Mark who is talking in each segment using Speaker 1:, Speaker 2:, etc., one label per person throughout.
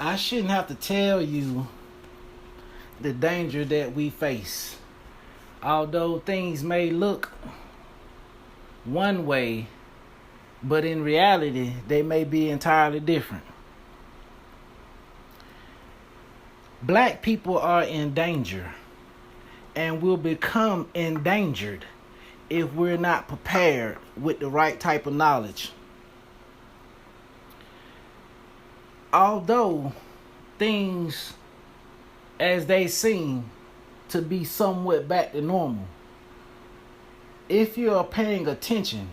Speaker 1: I shouldn't have to tell you the danger that we face. Although things may look one way, but in reality, they may be entirely different. Black people are in danger and will become endangered if we're not prepared with the right type of knowledge. Although things as they seem to be somewhat back to normal, if you are paying attention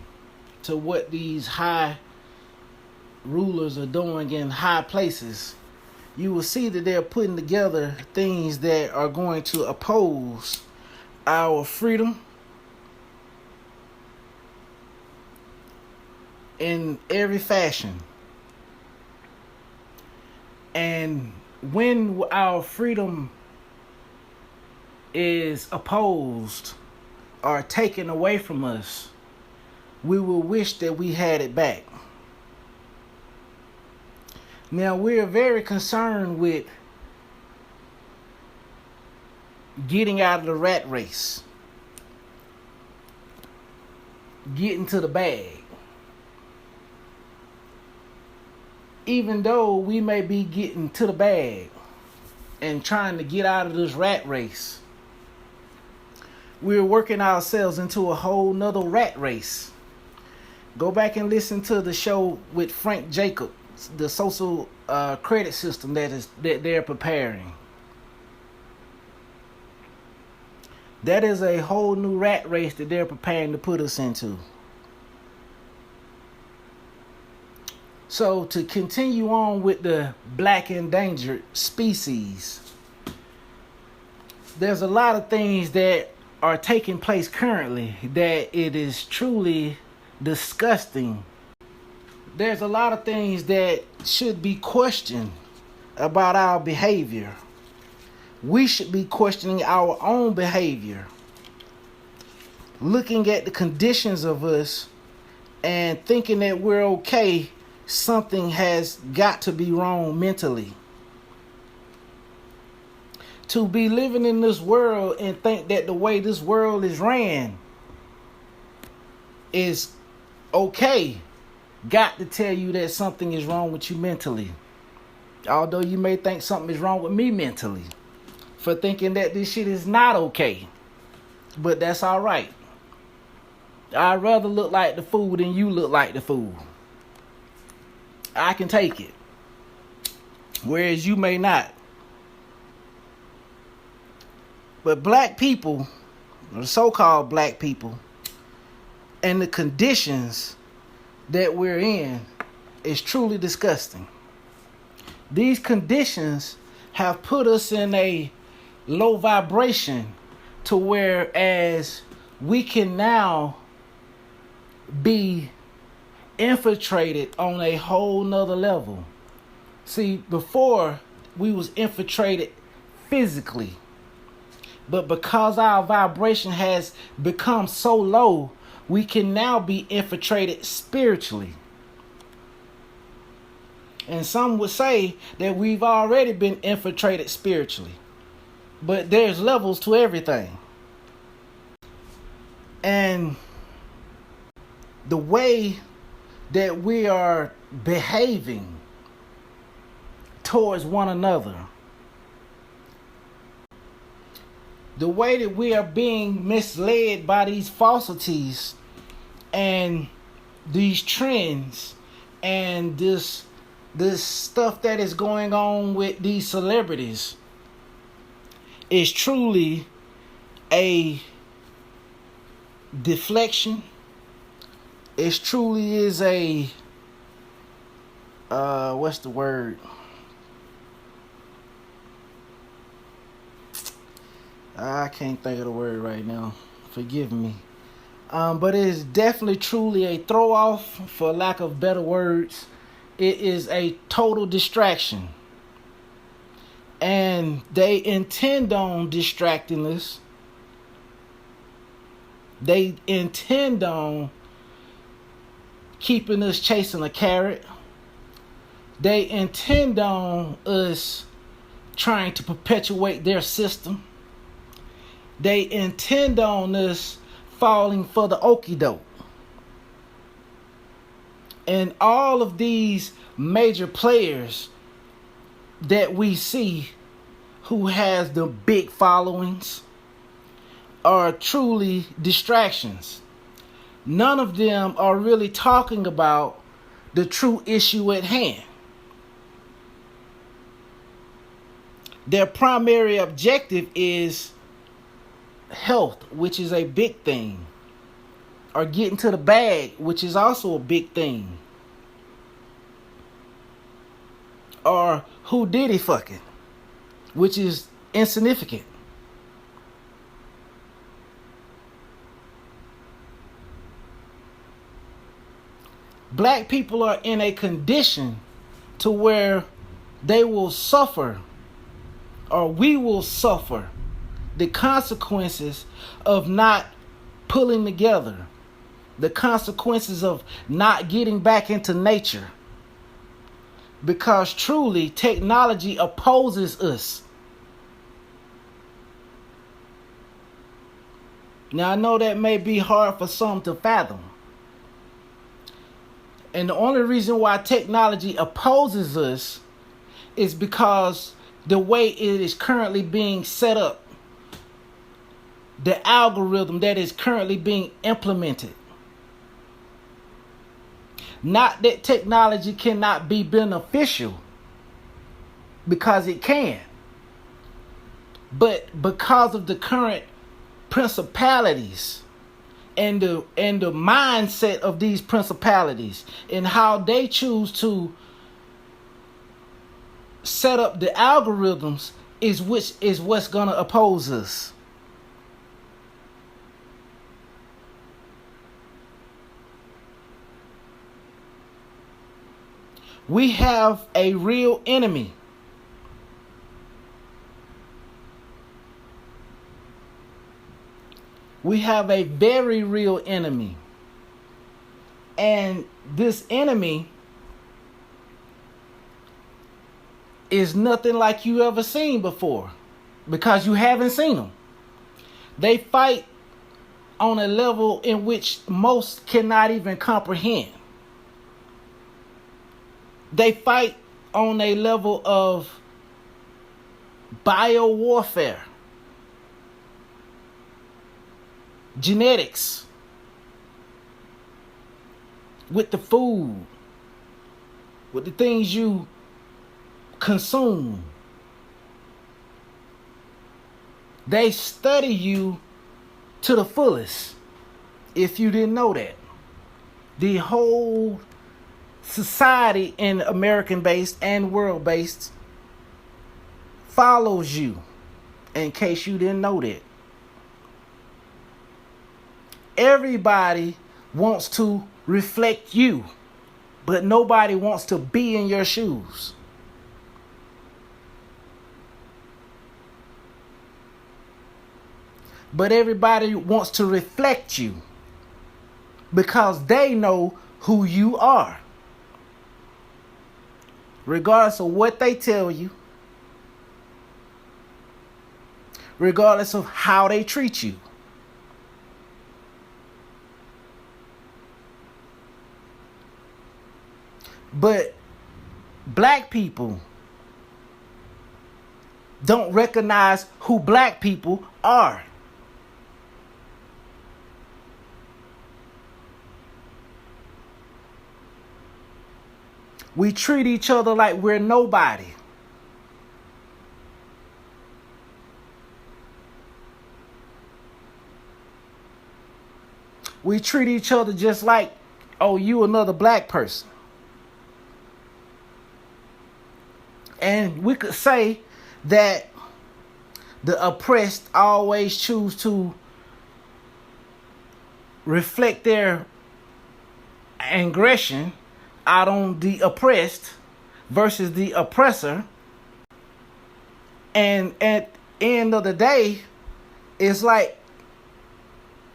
Speaker 1: to what these high rulers are doing in high places, you will see that they're putting together things that are going to oppose our freedom in every fashion. And when our freedom is opposed or taken away from us, we will wish that we had it back. Now, we're very concerned with getting out of the rat race, getting to the bag. Even though we may be getting to the bag and trying to get out of this rat race, we're working ourselves into a whole nother rat race. Go back and listen to the show with Frank Jacob, the social credit system that they're preparing. That is a whole new rat race that they're preparing to put us into. So to continue on with the black endangered species, there's a lot of things that are taking place currently that it is truly disgusting. There's a lot of things that should be questioned about our behavior. We should be questioning our own behavior, looking at the conditions of us and thinking that we're okay. Something has got to be wrong mentally. To be living in this world and think that the way this world is ran is okay, got to tell you that something is wrong with you mentally. Although you may think something is wrong with me mentally for thinking that this shit is not okay. But that's all right. I'd rather look like the fool than you look like the fool. I can take it, whereas you may not. But black people, or so-called black people, and the conditions that we're in is truly disgusting. These conditions have put us in a low vibration to whereas we can now be infiltrated on a whole nother level. See, before we was infiltrated physically, but because our vibration has become so low, we can now be infiltrated spiritually. And some would say that we've already been infiltrated spiritually, but there's levels to everything. And the way that we are behaving towards one another, the way that we are being misled by these falsities and these trends and this stuff that is going on with these celebrities is truly a deflection. It truly is a, what's the word? I can't think of the word right now. Forgive me. But it is definitely truly a throw off, for lack of better words. It is a total distraction. And they intend on distracting us. They intend on keeping us chasing a carrot. They intend on us trying to perpetuate their system. They intend on us falling for the okie doke. And all of these major players that we see who has the big followings are truly distractions. None of them are really talking about the true issue at hand. Their primary objective is health, which is a big thing, or getting to the bag, which is also a big thing, or who did he fucking, which is insignificant. Black people are in a condition to where they will suffer, or we will suffer, the consequences of not pulling together, the consequences of not getting back into nature. Because truly, technology opposes us. Now, I know that may be hard for some to fathom. And the only reason why technology opposes us is because the way it is currently being set up, the algorithm that is currently being implemented. Not that technology cannot be beneficial, because it can. But because of the current principalities and the mindset of these principalities and how they choose to set up the algorithms is what's going to oppose us. We have a real enemy. We have a very real enemy. And this enemy is nothing like you ever seen before, because you haven't seen them. They fight on a level in which most cannot even comprehend. They fight on a level of biowarfare, genetics, with the food, with the things you consume. They study you to the fullest, if you didn't know that. The whole society, in American-based and world-based, follows you, in case you didn't know that. Everybody wants to reflect you, but nobody wants to be in your shoes. But everybody wants to reflect you because they know who you are. Regardless of what they tell you, regardless of how they treat you. But black people don't recognize who black people are. We treat each other like we're nobody. We treat each other just like, oh, you another black person. And we could say that the oppressed always choose to reflect their aggression out on the oppressed versus the oppressor. And at the end of the day, it's like,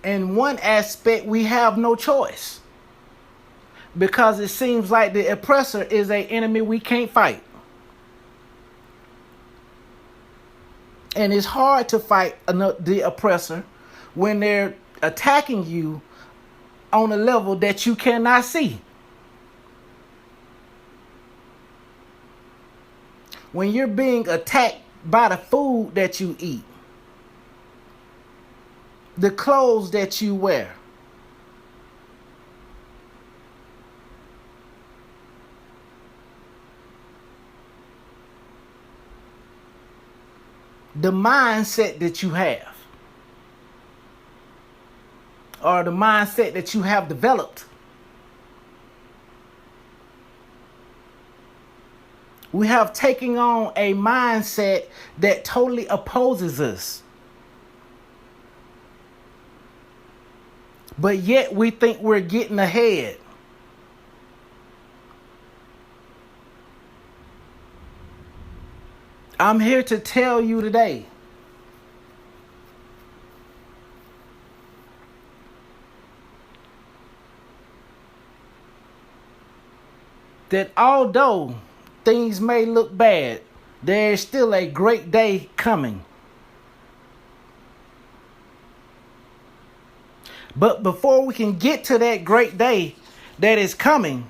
Speaker 1: in one aspect, we have no choice. because it seems like the oppressor is an enemy we can't fight. And it's hard to fight the oppressor when they're attacking you on a level that you cannot see. When you're being attacked by the food that you eat, the clothes that you wear, the mindset that you have, or the mindset that you have developed. We have taken on a mindset that totally opposes us. But yet we think we're getting ahead. I'm here to tell you today that although things may look bad, there is still a great day coming. But before we can get to that great day that is coming,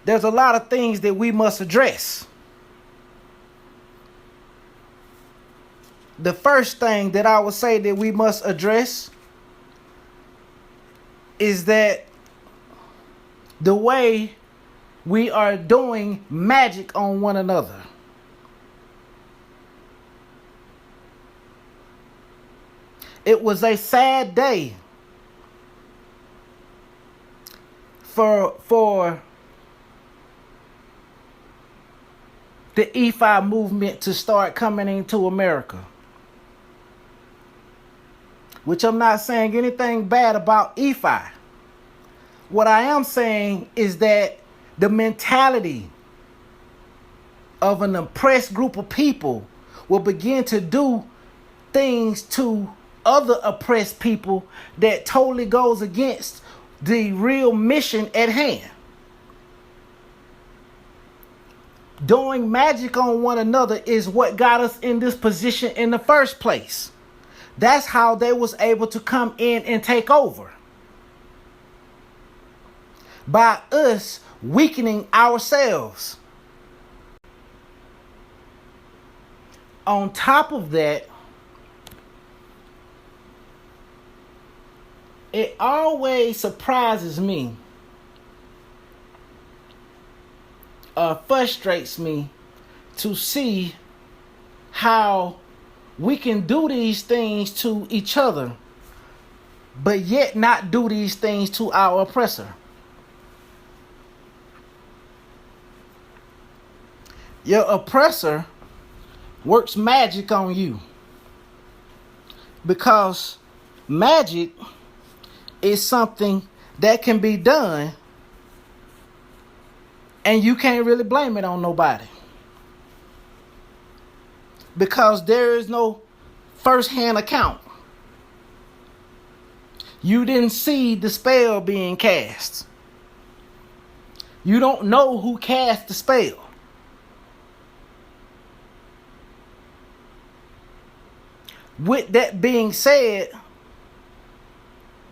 Speaker 1: there's a lot of things that we must address. The first thing that I would say that we must address is that the way we are doing magic on one another. It was a sad day for the EFI movement to start coming into America. Which I'm not saying anything bad about EFI. What I am saying is that the mentality of an oppressed group of people will begin to do things to other oppressed people that totally goes against the real mission at hand. Doing magic on one another is what got us in this position in the first place. That's how they was able to come in and take over. By us weakening ourselves. On top of that, it always surprises me or frustrates me to see how we can do these things to each other, but yet not do these things to our oppressor. Your oppressor works magic on you because magic is something that can be done and you can't really blame it on nobody because there is no first-hand account. You didn't see the spell being cast. You don't know who cast the spell. With that being said,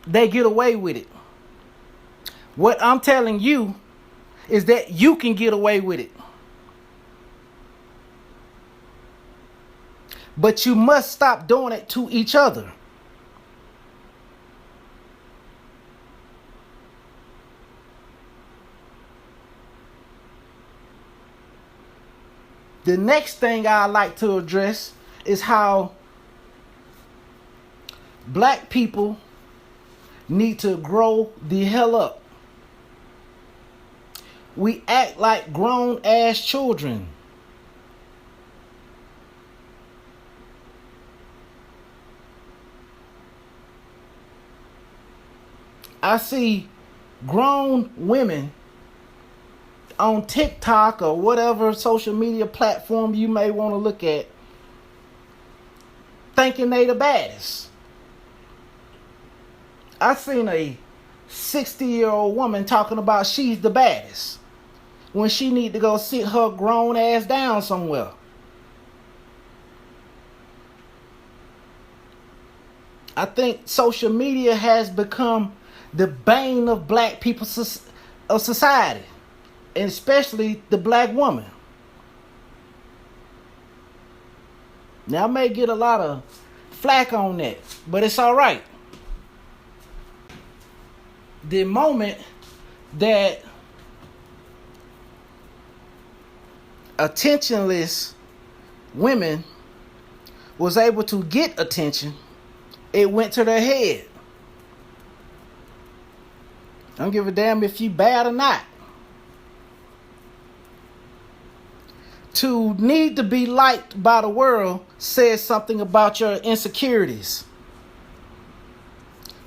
Speaker 1: they get away with it. What I'm telling you is that you can get away with it. But you must stop doing it to each other. The next thing I like to address is how black people need to grow the hell up. We act like grown ass children. I see grown women on TikTok or whatever social media platform you may want to look at thinking they the baddest. I seen a 60-year-old woman talking about she's the baddest when she need to go sit her grown ass down somewhere. I think social media has become the bane of black people of society, and especially the black woman. Now, I may get a lot of flack on that, but it's all right. The moment that attentionless women was able to get attention, it went to their head. I don't give a damn if you bad or not. To need to be liked by the world says something about your insecurities.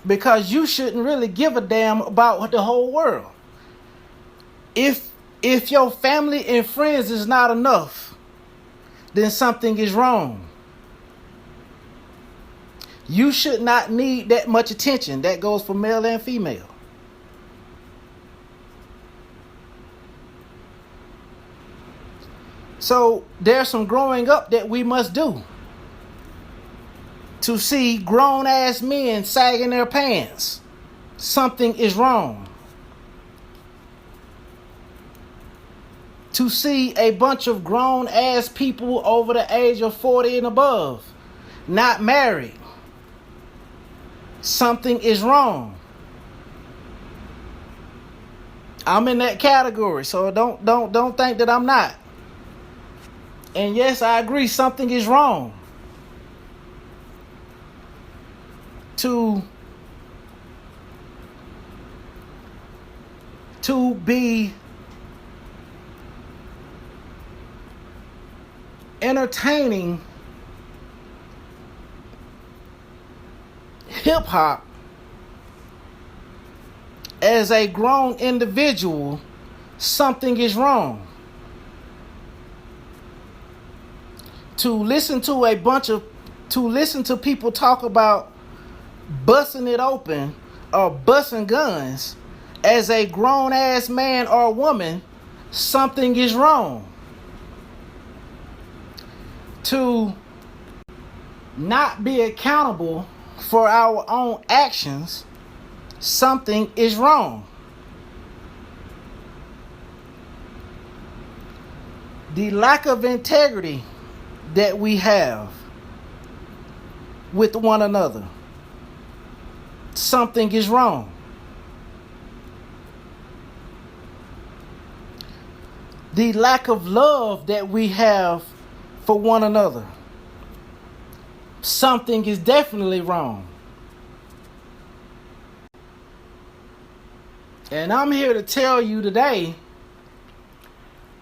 Speaker 1: Because you shouldn't really give a damn about the whole world. If your family and friends is not enough, then something is wrong. You should not need that much attention. That goes for male and female. So there's some growing up that we must do to see grown ass men sagging their pants. Something is wrong. To see a bunch of grown ass people over the age of 40 and above not married. Something is wrong. I'm in that category, so don't think that I'm not. And yes, I agree, something is wrong. To be entertaining hip hop as a grown individual, something is wrong. To listen to people talk about busting it open or busting guns as a grown ass man or woman, something is wrong. To not be accountable for our own actions, something is wrong. The lack of integrity that we have with one another, something is wrong. The lack of love that we have for one another, something is definitely wrong. And I'm here to tell you today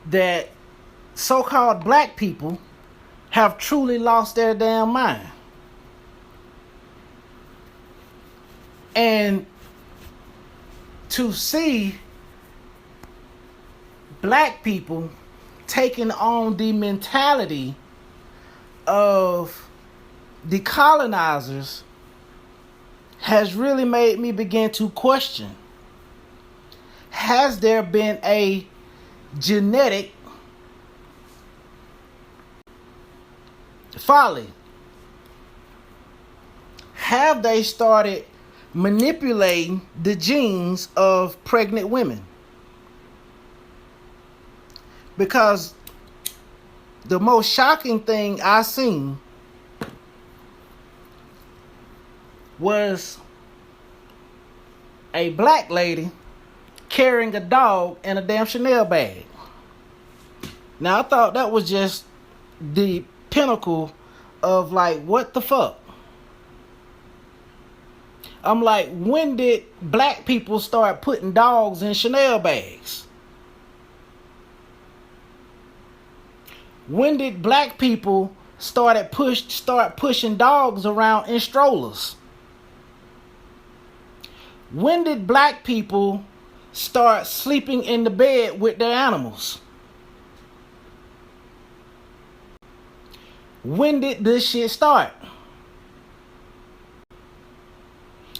Speaker 1: that so-called black people have truly lost their damn mind. And to see black people taking on the mentality of the colonizers has really made me begin to question, has there been a genetic folly? Have they started manipulating the genes of pregnant women? Because the most shocking thing I seen was a black lady carrying a dog in a damn Chanel bag. Now, I thought that was just the pinnacle of like, what the fuck? I'm like, when did black people start putting dogs in Chanel bags? When did black people start pushing dogs around in strollers? When did black people start sleeping in the bed with their animals? When did this shit start?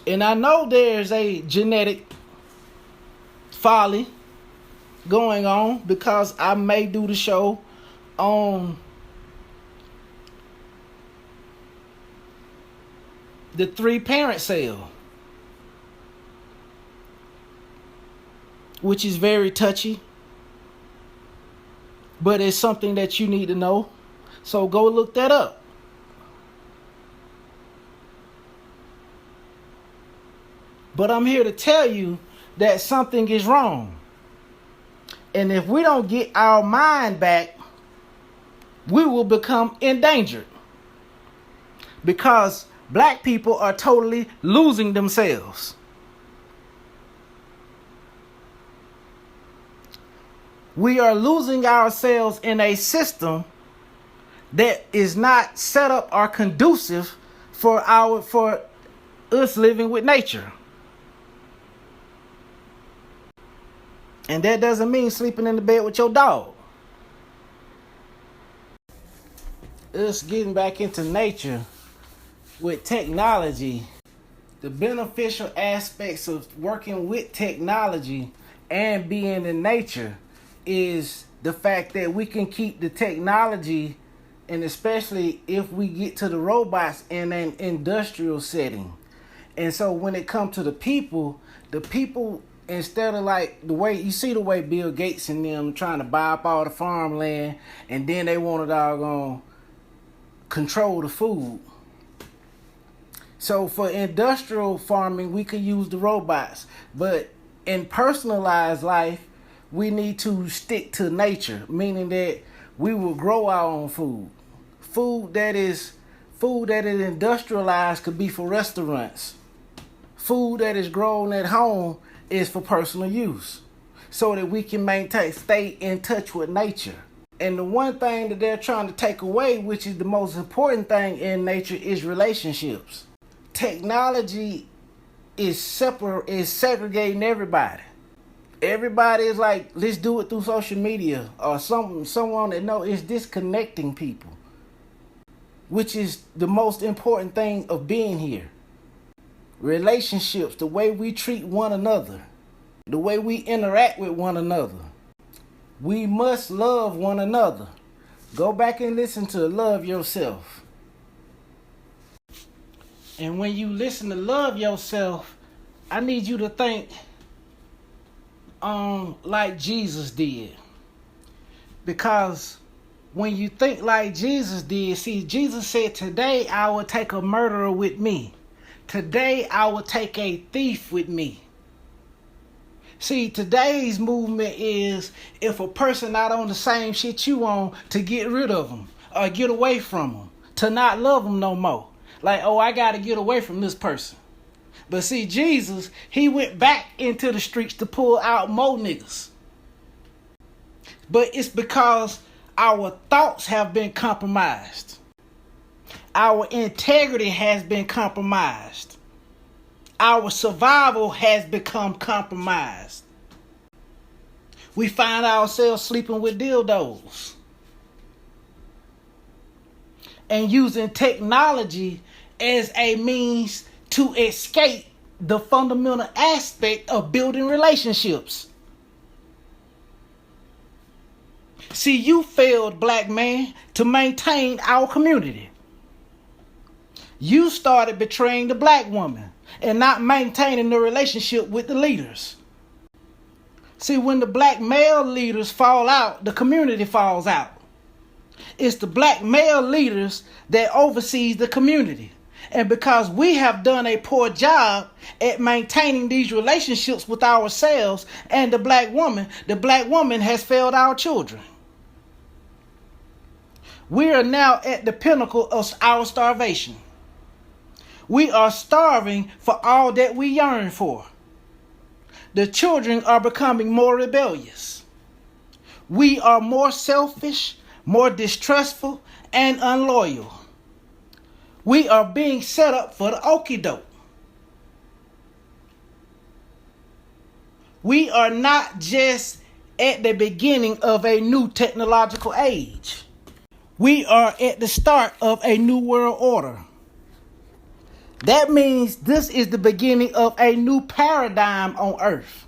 Speaker 1: And I know there's a genetic folly going on, because I may do the show on the 3-parent cell, which is very touchy, but it's something that you need to know. So go look that up. But I'm here to tell you that something is wrong. And if we don't get our mind back, we will become endangered. Because black people are totally losing themselves. We are losing ourselves in a system that is not set up or conducive for us living with nature. And that doesn't mean sleeping in the bed with your dog. Us getting back into nature with technology. The beneficial aspects of working with technology and being in nature is the fact that we can keep the technology, and especially if we get to the robots, in an industrial setting. And so when it comes to the people, instead of like the way you see the way Bill Gates and them trying to buy up all the farmland, and then they want to doggone control the food. So for industrial farming, we could use the robots. But in personalized life, we need to stick to nature, meaning that we will grow our own food. Food that is industrialized could be for restaurants. Food that is grown at home is for personal use, so that we can stay in touch with nature. And the one thing that they're trying to take away, which is the most important thing in nature, is relationships. Technology is segregating everybody. Everybody is like, let's do it through social media or someone that it's disconnecting people, which is the most important thing of being here. Relationships, the way we treat one another, the way we interact with one another. We must love one another. Go back and listen to Love Yourself. And when you listen to Love Yourself, I need you to think like Jesus did. Because when you think like Jesus did, see, Jesus said, today I will take a murderer with me. Today I will take a thief with me. See, today's movement is, if a person not on the same shit you on, to get rid of them or get away from them, to not love them no more. Like, oh, I got to get away from this person. But see, Jesus, he went back into the streets to pull out more niggas. But it's because our thoughts have been compromised. Our integrity has been compromised. Our survival has become compromised. We find ourselves sleeping with dildos and using technology as a means to escape the fundamental aspect of building relationships. See, you failed, black man, to maintain our community. You started betraying the black woman and not maintaining the relationship with the leaders. See, when the black male leaders fall out, the community falls out. It's the black male leaders that oversees the community. And because we have done a poor job at maintaining these relationships with ourselves and the black woman has failed our children. We are now at the pinnacle of our starvation. We are starving for all that we yearn for. The children are becoming more rebellious. We are more selfish, more distrustful, and unloyal. We are being set up for the okie doke. We are not just at the beginning of a new technological age. We are at the start of a new world order. That means this is the beginning of a new paradigm on earth.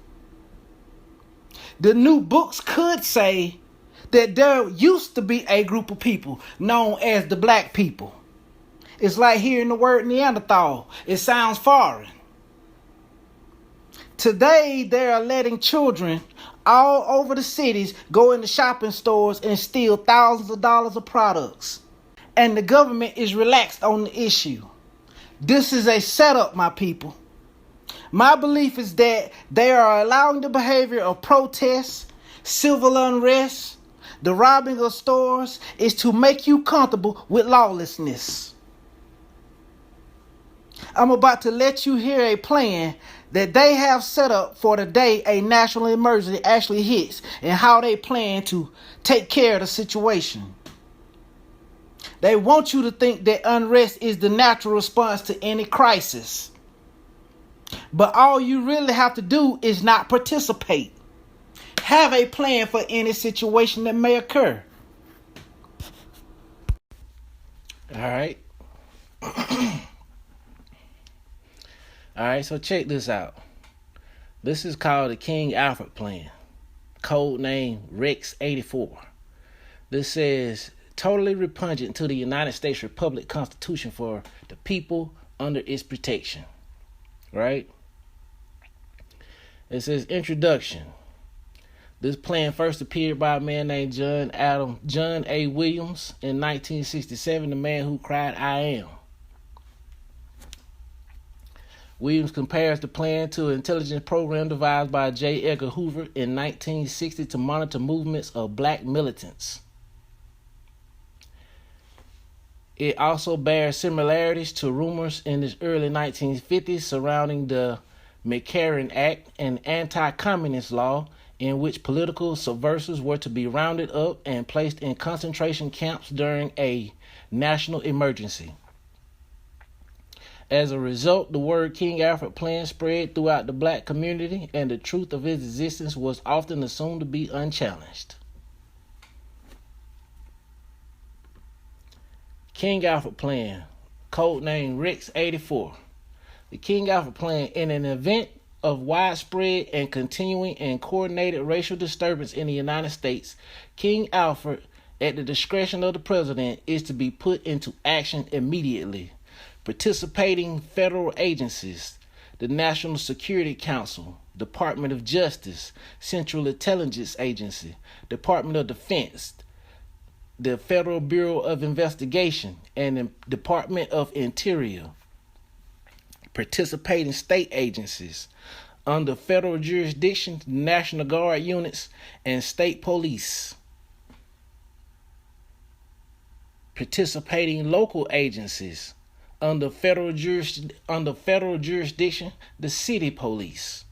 Speaker 1: The new books could say that there used to be a group of people known as the black people. It's like hearing the word Neanderthal. It sounds foreign. Today, they are letting children all over the cities go into shopping stores and steal thousands of dollars of products. And the government is relaxed on the issue. This is a setup, my people. My belief is that they are allowing the behavior of protests, civil unrest, the robbing of stores is to make you comfortable with lawlessness. I'm about to let you hear a plan that they have set up for the day a national emergency actually hits and how they plan to take care of the situation. They want you to think that unrest is the natural response to any crisis. But all you really have to do is not participate. Have a plan for any situation that may occur. All right. All right, so check this out. This is called the King Alfred Plan, code name Rex 84. This says, totally repugnant to the United States Republic Constitution for the people under its protection. Right? It says, introduction. This plan first appeared by a man named John A. Williams in 1967, the man who cried, I am. Williams compares the plan to an intelligence program devised by J. Edgar Hoover in 1960 to monitor movements of black militants. It also bears similarities to rumors in the early 1950s surrounding the McCarran Act, an anti-communist law in which political subversives were to be rounded up and placed in concentration camps during a national emergency. As a result, the word King Alfred Plan spread throughout the black community, and the truth of its existence was often assumed to be unchallenged. King Alfred Plan, codename Rex 84. The King Alfred Plan, in an event of widespread and continuing and coordinated racial disturbance in the United States, King Alfred, at the discretion of the president, is to be put into action immediately. Participating federal agencies, the National Security Council, Department of Justice, Central Intelligence Agency, Department of Defense, the Federal Bureau of Investigation, and the Department of Interior. Participating state agencies, under federal jurisdiction, National Guard units, and state police. Participating local agencies, under federal jurisdiction, the city police.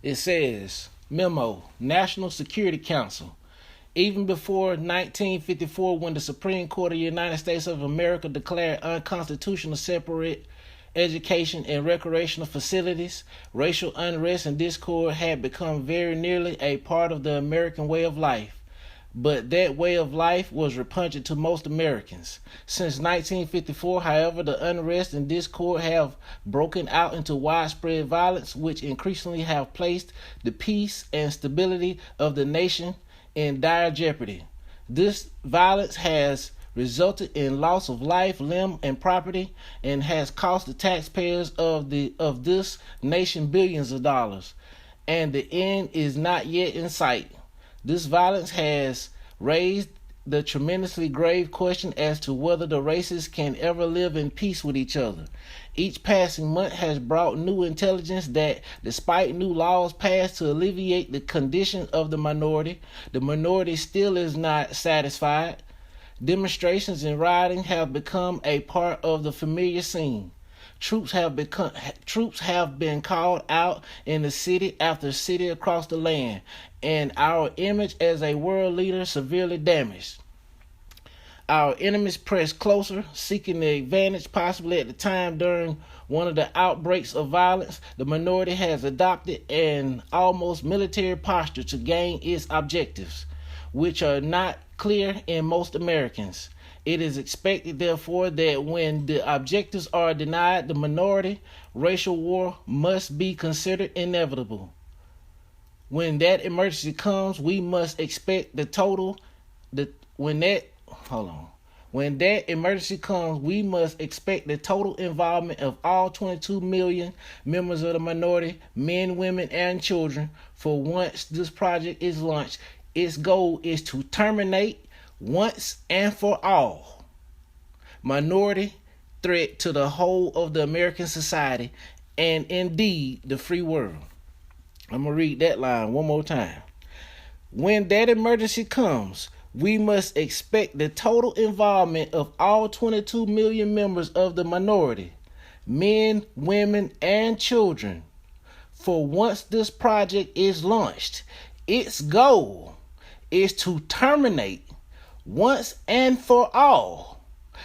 Speaker 1: It says, memo, National Security Council. Even before 1954, when the Supreme Court of the United States of America declared unconstitutional separate education and recreational facilities, racial unrest and discord had become very nearly a part of the American way of life. But that way of life was repugnant to most Americans. Since 1954, however, the unrest and discord have broken out into widespread violence, which increasingly have placed the peace and stability of the nation in dire jeopardy. This violence has resulted in loss of life, limb, and property, and has cost the taxpayers of this nation billions of dollars. And the end is not yet in sight. This violence has raised the tremendously grave question as to whether the races can ever live in peace with each other. Each passing month has brought new intelligence that, despite new laws passed to alleviate the condition of the minority still is not satisfied. Demonstrations and rioting have become a part of the familiar scene. Troops have been called out in the city after city across the land, and our image as a world leader severely damaged. Our enemies press closer, seeking the advantage possibly at the time during one of the outbreaks of violence. The minority has adopted an almost military posture to gain its objectives, which are not clear in most Americans. It is expected, therefore, that when the objectives are denied, the minority racial war must be considered inevitable. When that emergency comes, we must expect when that emergency comes, we must expect the total involvement of all 22 million members of the minority, men, women, and children. For once this project is launched, its goal is to terminate once and for all minority threat to the whole of the American society and indeed the free world. I'm going to read that line one more time. When that emergency comes, we must expect the total involvement of all 22 million members of the minority, men, women, and children. For once this project is launched, its goal is to terminate once and for all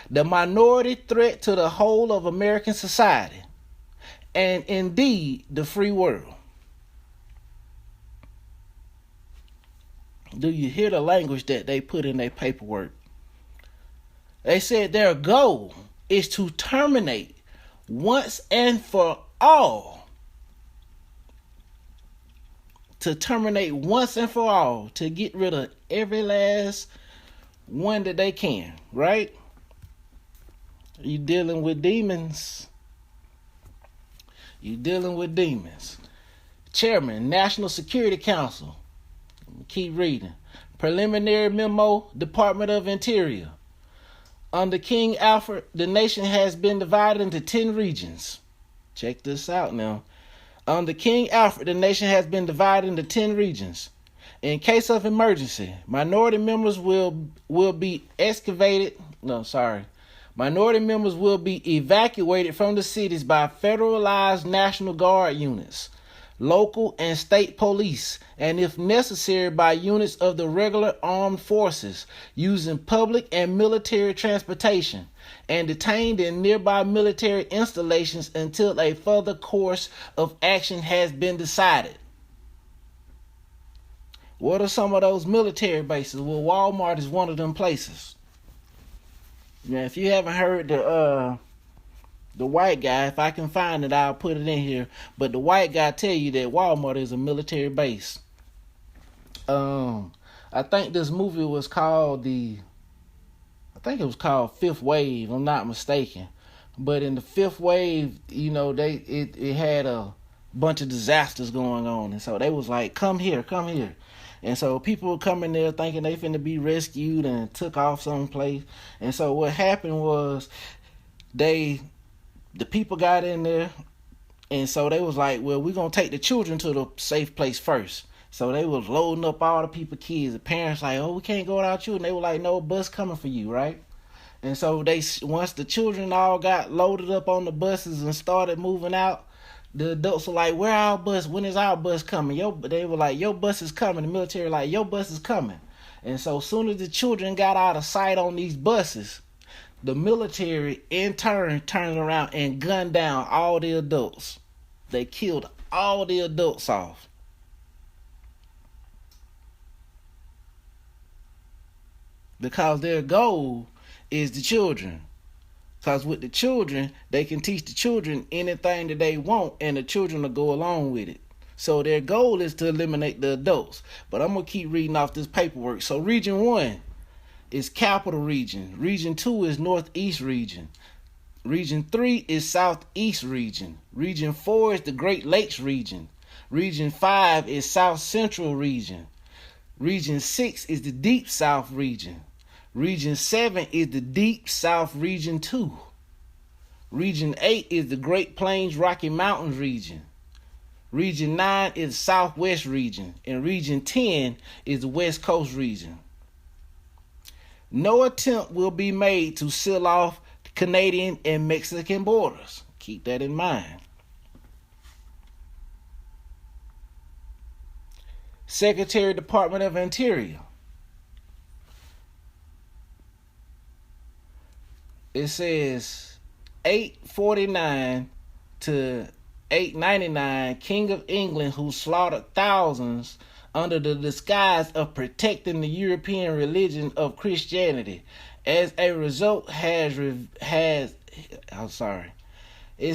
Speaker 1: the minority threat to the whole of American society and indeed the free world. Do you hear the language that they put in their paperwork? They said their goal is to terminate once and for all. To terminate once and for all. To get rid of every last one that they can, right? You dealing with demons. You dealing with demons. Chairman, National Security Council. Keep reading. Preliminary memo, Department of Interior. Under King Alfred, the nation has been divided into 10 regions. Check this out now. Under King Alfred, the nation has been divided into 10 regions. In case of emergency, minority members will be evacuated from the cities by federalized National Guard units, local and state police, and if necessary by units of the regular armed forces using public and military transportation, and detained in nearby military installations until a further course of action has been decided. What are some of those military bases? Well, Walmart is one of them places. Now, if you haven't heard the white guy, if I can find it, I'll put it in here. But the white guy tell you that Walmart is a military base. I think this movie was called Fifth Wave, I'm not mistaken. But in the Fifth Wave, you know, it had a bunch of disasters going on. And so they was like, come here. And so people were coming there thinking they finna be rescued and took off someplace. And so what happened was the people got in there, and so they was like, well, we're going to take the children to the safe place first. So they was loading up all the people, kids. The parents like, oh, we can't go without you. And they were like, no, bus coming for you, right? And so once the children all got loaded up on the buses and started moving out, the adults were like, where our bus? When is our bus coming? They were like, your bus is coming. The military like, your bus is coming. And so as soon as the children got out of sight on these buses, the military in turn turned around and gunned down all the adults. They killed all the adults off. Because their goal is the children. Because with the children, they can teach the children anything that they want, and the children will go along with it. So their goal is to eliminate the adults. But I'm going to keep reading off this paperwork. So Region 1 is Capital Region. Region 2 is Northeast Region. Region 3 is Southeast Region. Region 4 is the Great Lakes Region. Region 5 is South Central Region. Region 6 is the Deep South Region. Region 7 is the Deep South Region 2. Region 8 is the Great Plains Rocky Mountains Region. Region 9 is Southwest Region. And Region 10 is the West Coast Region. No attempt will be made to seal off the Canadian and Mexican borders. Keep that in mind. Secretary, Department of Interior. It says 849 to 899, King of England, who slaughtered thousands under the disguise of protecting the European religion of Christianity, As a result, it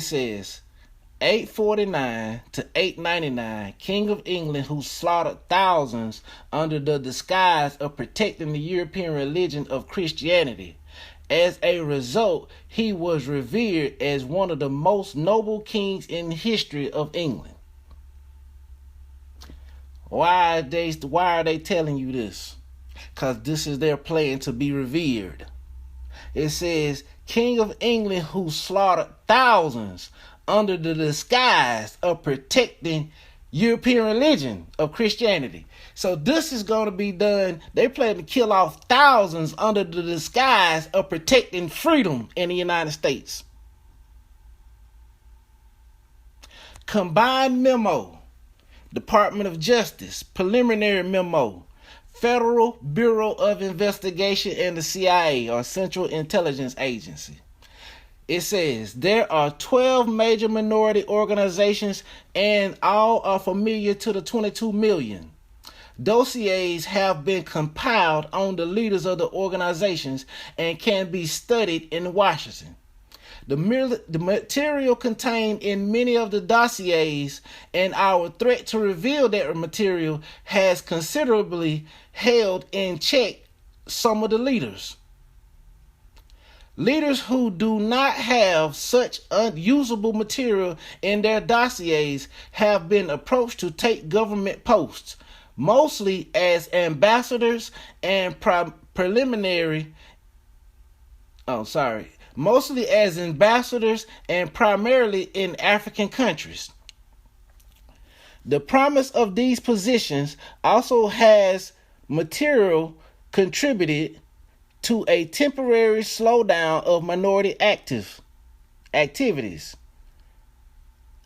Speaker 1: says 849 to 899, King of England, who slaughtered thousands under the disguise of protecting the European religion of Christianity. As a result, he was revered as one of the most noble kings in the history of England. Why are they telling you this? Because this is their plan to be revered. It says, King of England, who slaughtered thousands under the disguise of protecting European religion of Christianity. So this is going to be done. They plan to kill off thousands under the disguise of protecting freedom in the United States. Combined memo. Department of Justice. Preliminary memo. Federal Bureau of Investigation and the CIA, or Central Intelligence Agency. It says there are 12 major minority organizations and all are familiar to the 22 million. Dossiers have been compiled on the leaders of the organizations and can be studied in Washington. The material contained in many of the dossiers and our threat to reveal that material has considerably held in check some of the leaders. Leaders who do not have such unusable material in their dossiers have been approached to take government posts, mostly as ambassadors and mostly as ambassadors and primarily in African countries. The promise of these positions also has material contributed to a temporary slowdown of minority activities.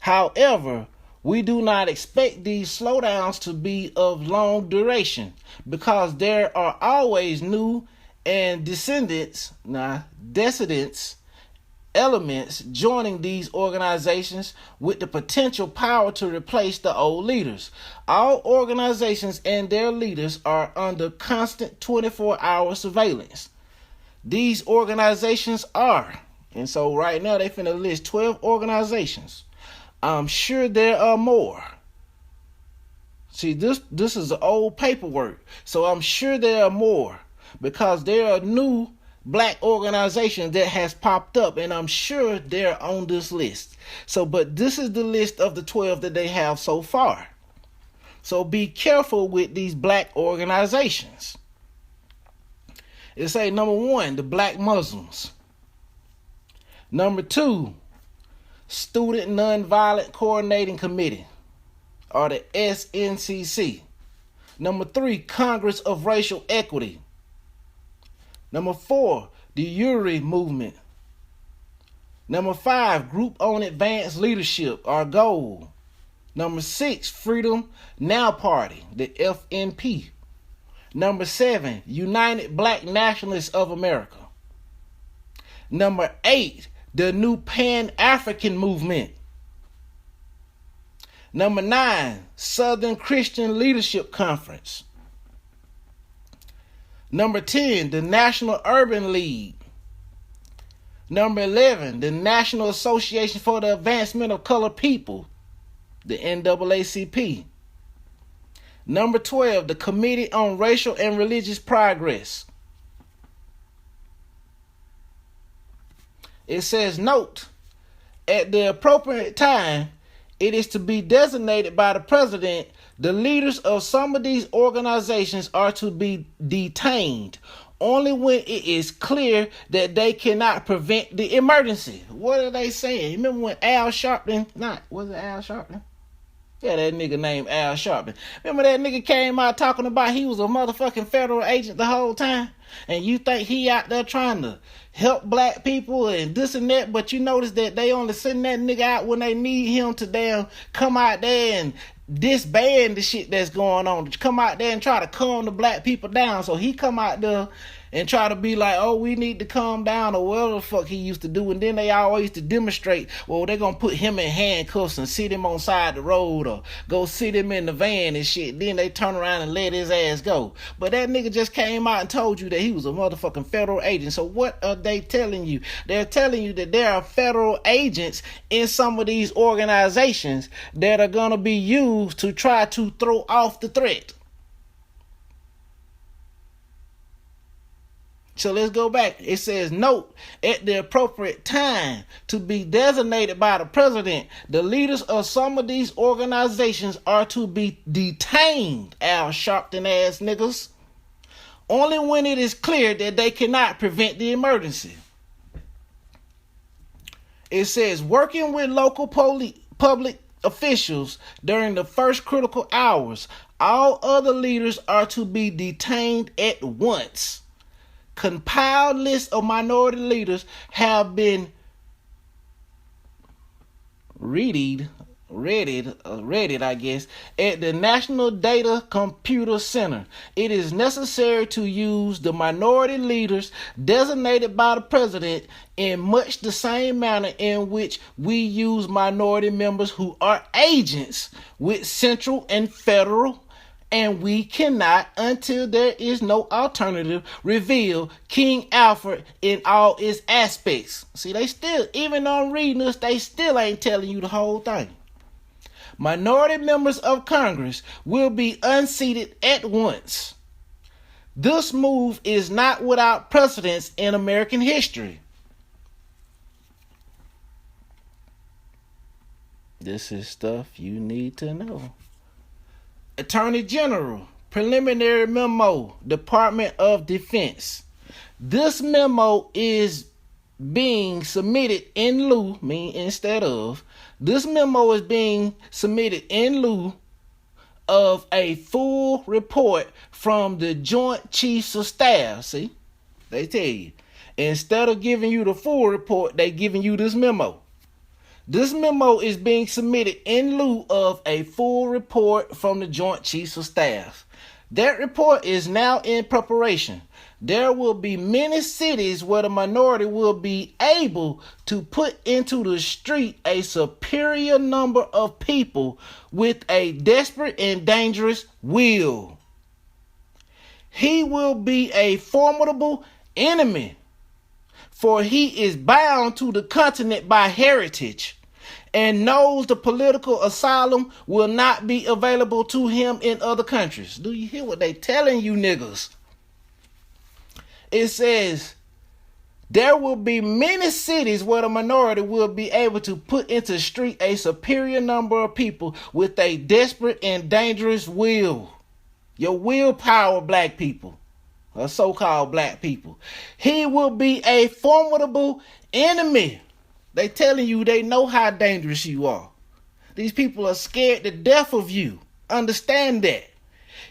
Speaker 1: However, we do not expect these slowdowns to be of long duration because there are always new and dissident elements joining these organizations with the potential power to replace the old leaders. All organizations and their leaders are under constant 24-hour surveillance. These organizations are, and so right now they finna list 12 organizations. I'm sure there are more. See, this is old paperwork, so I'm sure there are more because there are new black organizations that has popped up, and I'm sure they're on this list. So, but this is the list of the 12 that they have so far. So be careful with these black organizations. It say number 1, the Black Muslims. Number 2, Student Nonviolent Coordinating Committee, or the SNCC. Number 3, Congress of Racial Equity. Number 4, the URI movement. Number 5, Group on Advanced Leadership, or GOAL. Number 6, Freedom Now Party, the FNP. Number 7, United Black Nationalists of America. Number 8, the New Pan-African Movement. Number 9, Southern Christian Leadership Conference. Number 10, the National Urban League. Number 11, the National Association for the Advancement of Colored People, the NAACP. Number 12, the Committee on Racial and Religious Progress. It says, note, at the appropriate time, it is to be designated by the president. The leaders of some of these organizations are to be detained only when it is clear that they cannot prevent the emergency. What are they saying? Remember when Al Sharpton, was it Al Sharpton? Yeah, that nigga named Al Sharpton. Remember that nigga came out talking about he was a motherfucking federal agent the whole time? And you think he out there trying to help black people and this and that, but you notice that they only send that nigga out when they need him to damn come out there and disband the shit that's going on. Come out there and try to calm the black people down. So he come out there and try to be like, oh, we need to calm down, or whatever the fuck he used to do. And then they always used to demonstrate, well, they're going to put him in handcuffs and sit him on side the road, or go sit him in the van and shit. Then they turn around and let his ass go. But that nigga just came out and told you that he was a motherfucking federal agent. So what are they telling you? They're telling you that there are federal agents in some of these organizations that are going to be used to try to throw off the threat. So let's go back. It says, note, at the appropriate time to be designated by the president, the leaders of some of these organizations are to be detained, Al Sharpton ass niggas, only when it is clear that they cannot prevent the emergency. It says, working with local public officials during the first critical hours, all other leaders are to be detained at once. Compiled lists of minority leaders have been readied, I guess, at the National Data Computer Center. It is necessary to use the minority leaders designated by the president in much the same manner in which we use minority members who are agents with central and federal, and we cannot, until there is no alternative, reveal King Alfred in all its aspects. See, they still, even on reading this, they still ain't telling you the whole thing. Minority members of Congress will be unseated at once. This move is not without precedence in American history. This is stuff you need to know. Attorney General, preliminary memo, Department of Defense. This memo is being submitted in lieu, instead of. This memo is being submitted in lieu of a full report from the Joint Chiefs of Staff. See, they tell you, instead of giving you the full report, they giving you this memo. This memo is being submitted in lieu of a full report from the Joint Chiefs of Staff. That report is now in preparation. There will be many cities where the minority will be able to put into the street a superior number of people with a desperate and dangerous will. He will be a formidable enemy, for he is bound to the continent by heritage, and knows the political asylum will not be available to him in other countries. Do you hear what they telling you niggas? It says, there will be many cities where the minority will be able to put into the street a superior number of people with a desperate and dangerous will. Your willpower, black people, or so-called black people. He will be a formidable enemy. They telling you they know how dangerous you are. These people are scared to death of you. Understand that.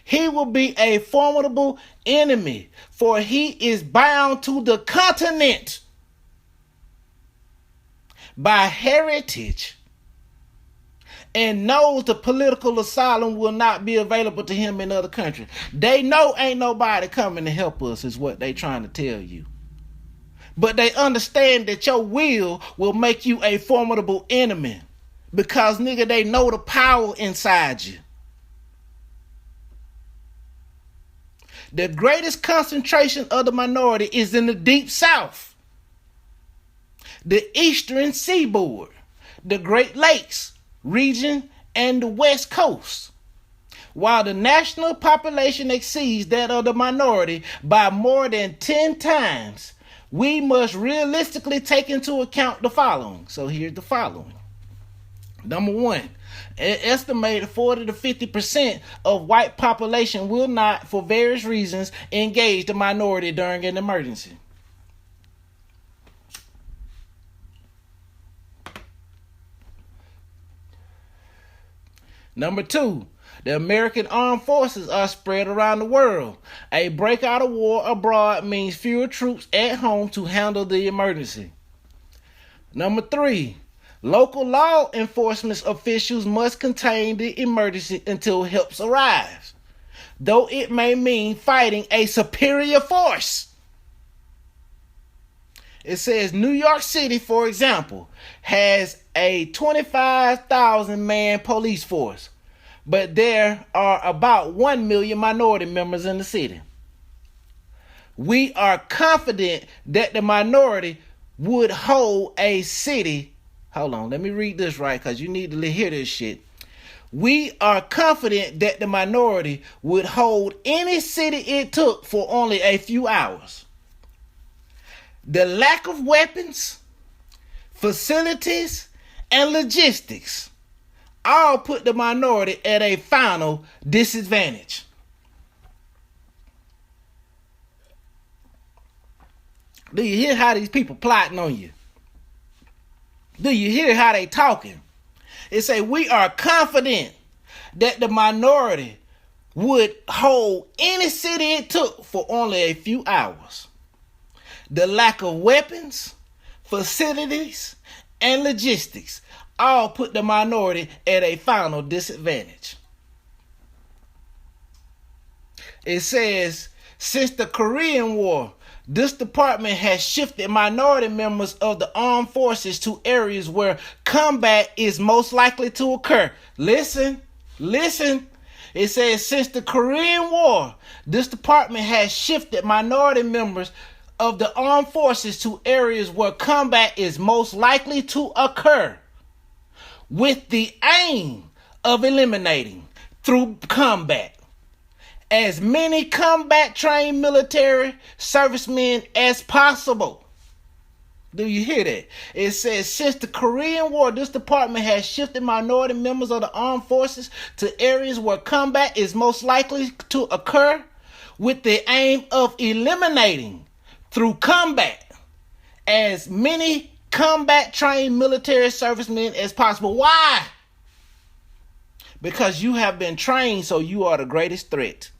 Speaker 1: He will be a formidable enemy, for he is bound to the continent by heritage, and knows the political asylum will not be available to him in other countries. They know ain't nobody coming to help us, is what they trying to tell you. But they understand that your will make you a formidable enemy. Because, nigga, they know the power inside you. The greatest concentration of the minority is in the Deep South, the Eastern Seaboard, the Great Lakes region, and the West Coast. While the national population exceeds that of the minority by more than 10 times, we must realistically take into account the following. So here's the following. Number one, an estimated 40 to 50% of white population will not, for various reasons, engage the minority during an emergency. Number two, the American armed forces are spread around the world. A breakout of war abroad means fewer troops at home to handle the emergency. Number three, local law enforcement officials must contain the emergency until help arrives, though it may mean fighting a superior force. It says New York City, for example, has a 25,000 man police force, but there are about 1 million minority members in the city. We are confident that the minority would hold a city. Hold on, let me read this right, because you need to hear this shit. We are confident that the minority would hold any city it took for only a few hours. The lack of weapons, facilities, and logistics all put the minority at a final disadvantage. Do you hear how these people plotting on you? Do you hear how they talking? It say we are confident that the minority would hold any city it took for only a few hours. The lack of weapons, facilities, and logistics all put the minority at a final disadvantage. It says, since the Korean War, this department has shifted minority members of the armed forces to areas where combat is most likely to occur. Listen. It says, since the Korean War, this department has shifted minority members of the armed forces to areas where combat is most likely to occur, with the aim of eliminating, through combat, as many combat-trained military servicemen as possible. Do you hear that? It says, since the Korean War, this department has shifted minority members of the armed forces to areas where combat is most likely to occur, with the aim of eliminating, through combat, as many combat-trained military servicemen as possible. Why? Because you have been trained, so you are the greatest threat.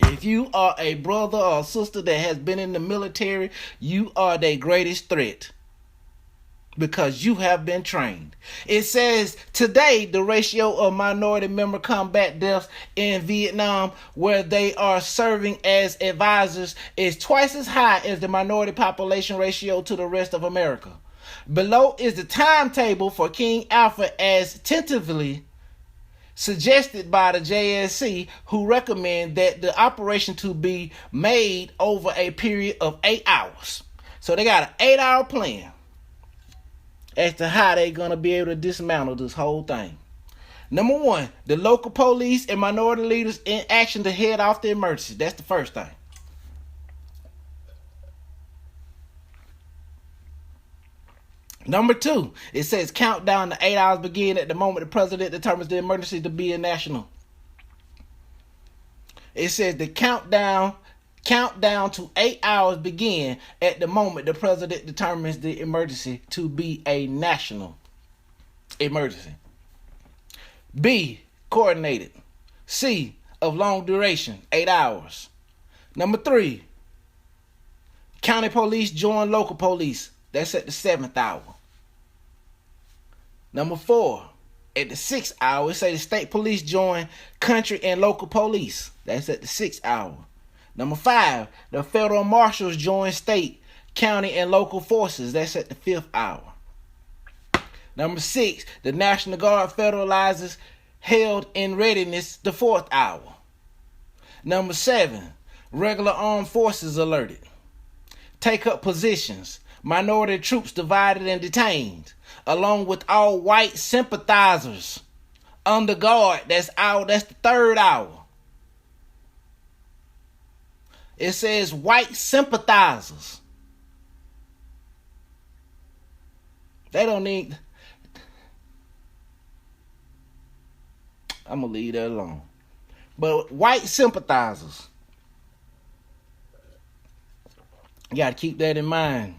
Speaker 1: If you are a brother or sister that has been in the military, you are the greatest threat because you have been trained. It says today the ratio of minority member combat deaths in Vietnam, where they are serving as advisors, is twice as high as the minority population ratio to the rest of America. Below is the timetable for King Alfred as tentatively suggested by the JSC, who recommend that the operation to be made over a period of 8 hours. So they got an 8-hour plan as to how they're going to be able to dismantle this whole thing. Number one, the local police and minority leaders in action to head off the emergency. That's the first thing. Number two, it says countdown to 8 hours begin at the moment the president determines the emergency to be a national. It says the countdown to 8 hours begin at the moment the president determines the emergency to be a national emergency. B, coordinated. C, of long duration, 8 hours. Number three, county police join local police. That's at the 7th hour. Number four, at the 6th hour, it say the state police join country and local police. That's at the 6th hour. Number five, the federal marshals join state, county, and local forces. That's at the 5th hour. Number six, the National Guard federalizes, held in readiness, the 4th hour. Number seven, regular armed forces alerted. Take up positions. Minority troops divided and detained, along with all white sympathizers under guard. That's the 3rd hour. It says white sympathizers. They don't need. I'm gonna leave that alone. But white sympathizers, you gotta keep that in mind.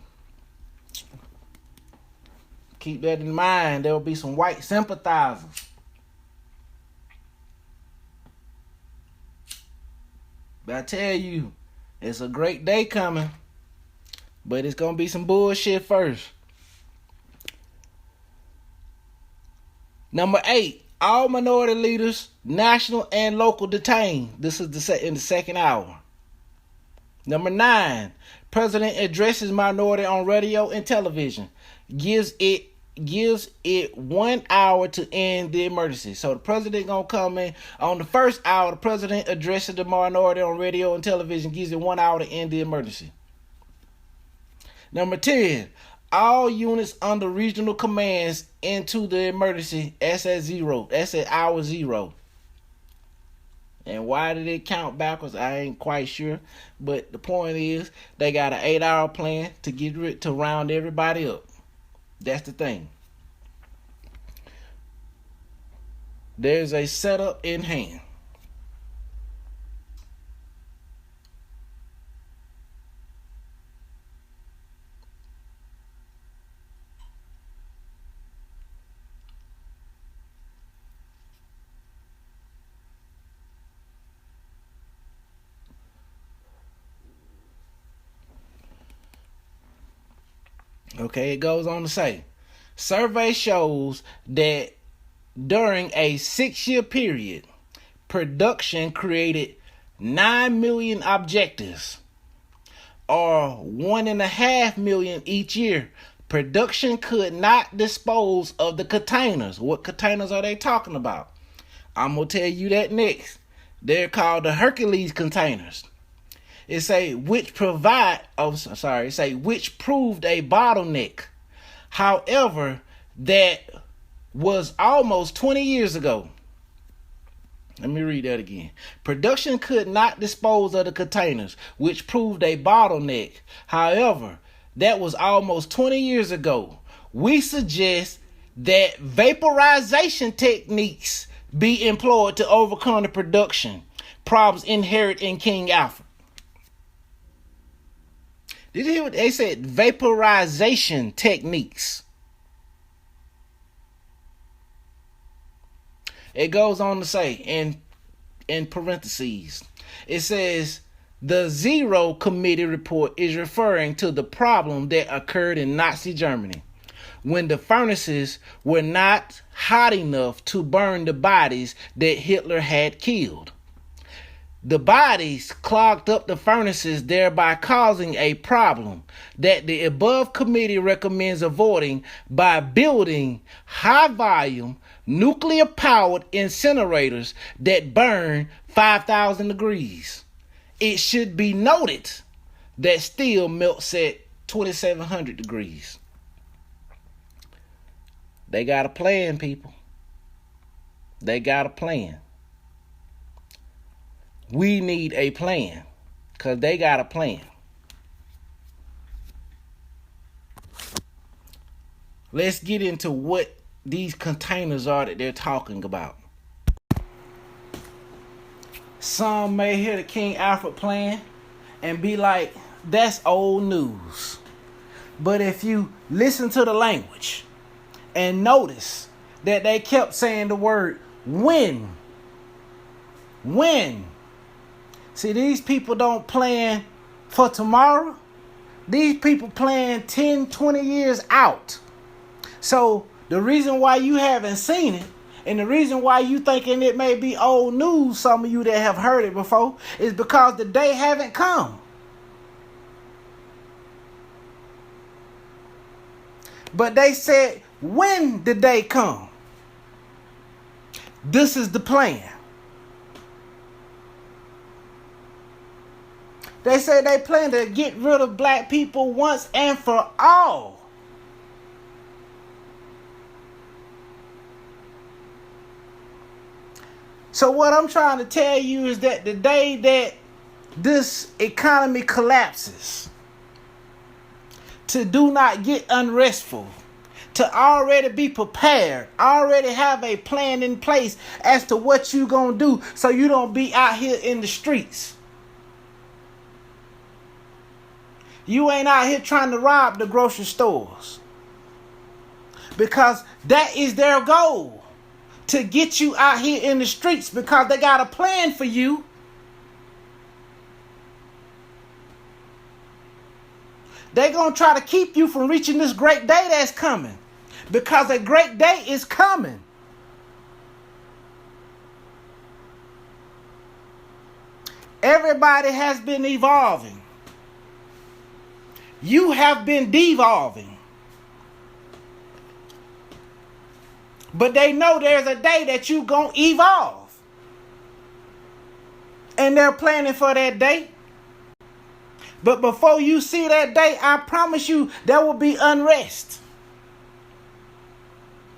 Speaker 1: Keep that in mind. There will be some white sympathizers. But I tell you, it's a great day coming. But it's going to be some bullshit first. Number 8, all minority leaders, national and local, detained. This is in the 2nd hour. Number 9, President addresses minority on radio and television. Gives it 1 hour to end the emergency. So the president gonna come in on the first hour. The president addresses the minority on radio and television. Gives it 1 hour to end the emergency. Number 10. All units under regional commands into the emergency. That's at 0. That's at hour 0. And why did it count backwards? I ain't quite sure. But the point is, they got an 8-hour plan to round everybody up. That's the thing. There's a setup in hand. Okay, it goes on to say, survey shows that during a 6-year period, production created 9 million objectives, or 1.5 million each year. Production could not dispose of the containers. What containers are they talking about? I'm going to tell you that next. They're called the Hercules containers. It say which proved a bottleneck. However, that was almost 20 years ago. Let me read that again. Production could not dispose of the containers, which proved a bottleneck. However, that was almost 20 years ago. We suggest that vaporization techniques be employed to overcome the production problems inherent in King Alfred. Did you hear what they said? Vaporization techniques. It goes on to say in parentheses, it says the Zero Committee report is referring to the problem that occurred in Nazi Germany when the furnaces were not hot enough to burn the bodies that Hitler had killed. The bodies clogged up the furnaces, thereby causing a problem that the above committee recommends avoiding by building high-volume, nuclear-powered incinerators that burn 5,000 degrees. It should be noted that steel melts at 2,700 degrees. They got a plan, people. They got a plan. We need a plan, because they got a plan. Let's get into what these containers are that they're talking about. Some may hear the King Alfred plan and be like, that's old news. But if you listen to the language and notice that they kept saying the word when. See, these people don't plan for tomorrow. These people plan 10, 20 years out. So the reason why you haven't seen it, and the reason why you thinking it may be old news, some of you that have heard it before, is because the day haven't come. But they said, when the day come, this is the plan. They say they plan to get rid of black people once and for all. So what I'm trying to tell you is that the day that this economy collapses, to do not get unrestful, to already be prepared, already have a plan in place as to what you gonna do so you don't be out here in the streets. You ain't out here trying to rob the grocery stores. Because that is their goal. To get you out here in the streets, because they got a plan for you. They're going to try to keep you from reaching this great day that's coming. Because a great day is coming. Everybody has been evolving. You have been devolving. But they know there's a day that you gonna evolve. And they're planning for that day. But before you see that day, I promise you there will be unrest.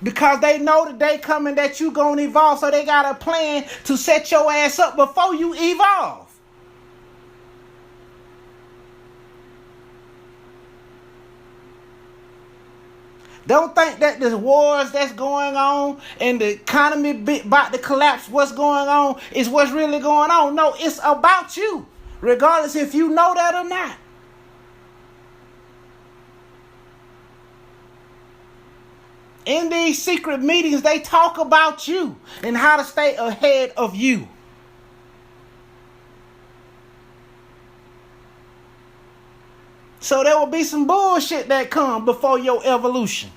Speaker 1: Because they know the day coming that you gonna evolve, so they got a plan to set your ass up before you evolve. Don't think that the wars that's going on and the economy about to collapse, what's going on, is what's really going on. No, it's about you, regardless if you know that or not. In these secret meetings, they talk about you and how to stay ahead of you. So there will be some bullshit that come before your evolution.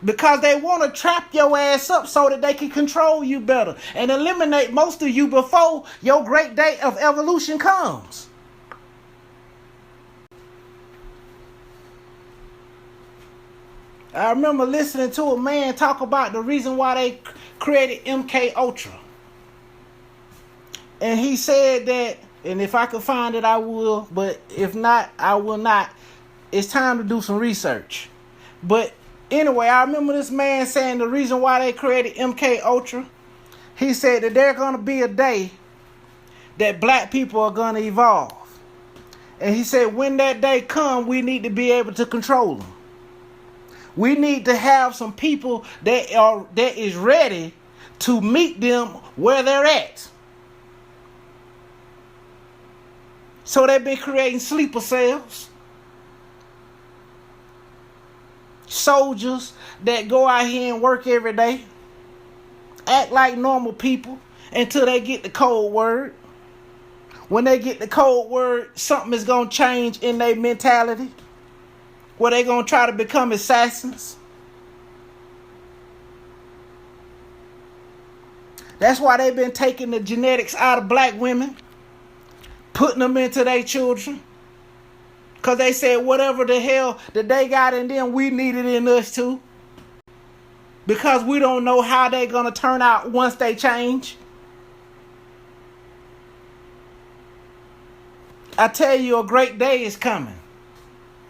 Speaker 1: Because they want to trap your ass up so that they can control you better and eliminate most of you before your great day of evolution comes. I remember listening to a man talk about the reason why they created MK Ultra. And he said that, and if I could find it, I will, but if not, I will not. It's time to do some research. But anyway, I remember this man saying the reason why they created MK Ultra. He said that there's going to be a day that black people are going to evolve. And he said when that day comes, we need to be able to control them. We need to have some people that is ready to meet them where they're at. So they've been creating sleeper cells. Soldiers that go out here and work every day. Act like normal people until they get the code word. When they get the code word, something is going to change in their mentality. Where they going to try to become assassins. That's why they've been taking the genetics out of black women. Putting them into their children. Because they said whatever the hell that they got in them, we need it in us too. Because we don't know how they're going to turn out once they change. I tell you, a great day is coming.